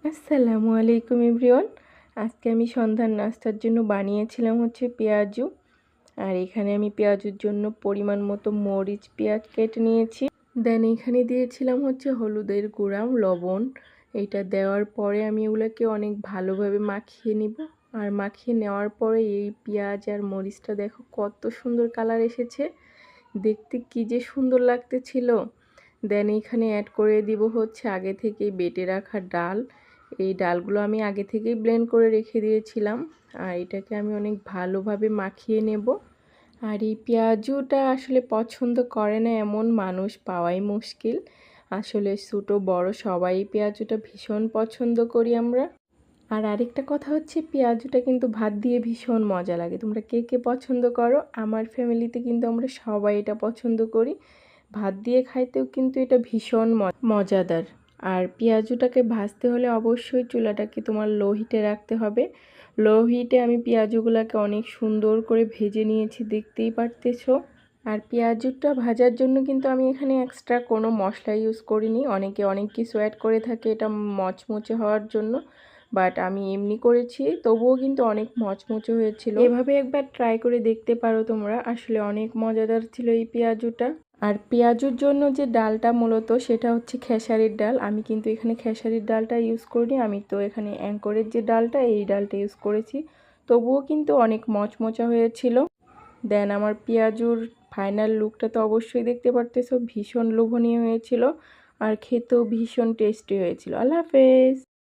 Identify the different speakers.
Speaker 1: আসসালামু আলাইকুম এভরিওয়ান। আজকে আমি সন্ধ্যার নাস্তার জন্য বানিয়েছিলাম হচ্ছে পেঁয়াজু। আর এখানে আমি পেঁয়াজুর জন্য পরিমাণ মতো মরিচ পেঁয়াজ কেটে নিয়েছি। দেন এখানে দিয়েছিলাম হচ্ছে হলুদের গুঁড়া, লবণ। এটা দেওয়ার পরে আমি এগুলোকে অনেক ভালোভাবে মাখিয়ে নিব। আর মাখিয়ে নেওয়ার পরে এই পেঁয়াজ আর মরিচটা দেখো কত সুন্দর কালার এসেছে, দেখতে কি যে সুন্দর লাগতেছিল। দেন এখানে অ্যাড করে দিব হচ্ছে আগে থেকে বেটে রাখা ডাল। এই ডালগুলো আমি আগে থেকেই ব্লেন্ড করে রেখে দিয়েছিলাম। আর এটাকে আমি অনেক ভালোভাবে মাখিয়ে নেব। আর এই পেঁয়াজুটা আসলে পছন্দ করে না এমন মানুষ পাওয়াই মুশকিল। আসলে ছোটো বড় সবাই পেঁয়াজুটা ভীষণ পছন্দ করি আমরা। আর আরেকটা কথা হচ্ছে পেঁয়াজুটা কিন্তু ভাত দিয়ে ভীষণ মজা লাগে। তোমরা কে কে পছন্দ করো? আমার ফ্যামিলিতে কিন্তু আমরা সবাই এটা পছন্দ করি। ভাত দিয়ে খাইতেও কিন্তু এটা ভীষণ মজাদার। আর পেঁয়াজুটাকে ভাজতে হলে অবশ্যই চুলাটাকে তোমার লো হিটে রাখতে হবে। লো হিটে আমি পেঁয়াজুগুলোকে অনেক সুন্দর করে ভেজে নিয়েছি, দেখতেই পারতেছো। আর পেঁয়াজুটা ভাজার জন্য কিন্তু আমি এখানে এক্সট্রা কোনো মশলা ইউজ করিনি। অনেকে অনেক কিছু অ্যাড করে থাকে এটা মচমচে হওয়ার জন্য, বাট আমি এমনি করেছি, তবুও কিন্তু অনেক মচমচে হয়েছিল। এভাবে একবার ট্রাই করে দেখতে পারো তোমরা, আসলে অনেক মজাদার ছিল এই পেঁয়াজুটা। আর পেঁয়াজুর জন্য যে ডালটা মূলত সেটা হচ্ছে খেসারির ডাল। আমি কিন্তু এখানে খেসারির ডালটা ইউজ করিনি, আমি তো এখানে অ্যাঙ্করের যে ডালটা এই ডালটা ইউজ করেছি, তবুও কিন্তু অনেক মচমচা হয়েছিল। দেন আমার পেঁয়াজুর ফাইনাল লুকটা তো অবশ্যই দেখতে পারতেছো, ভীষণ লোভনীয় হয়েছিল আর খেতেও ভীষণ টেস্টি হয়েছিল। আল্লাহ হাফেজ।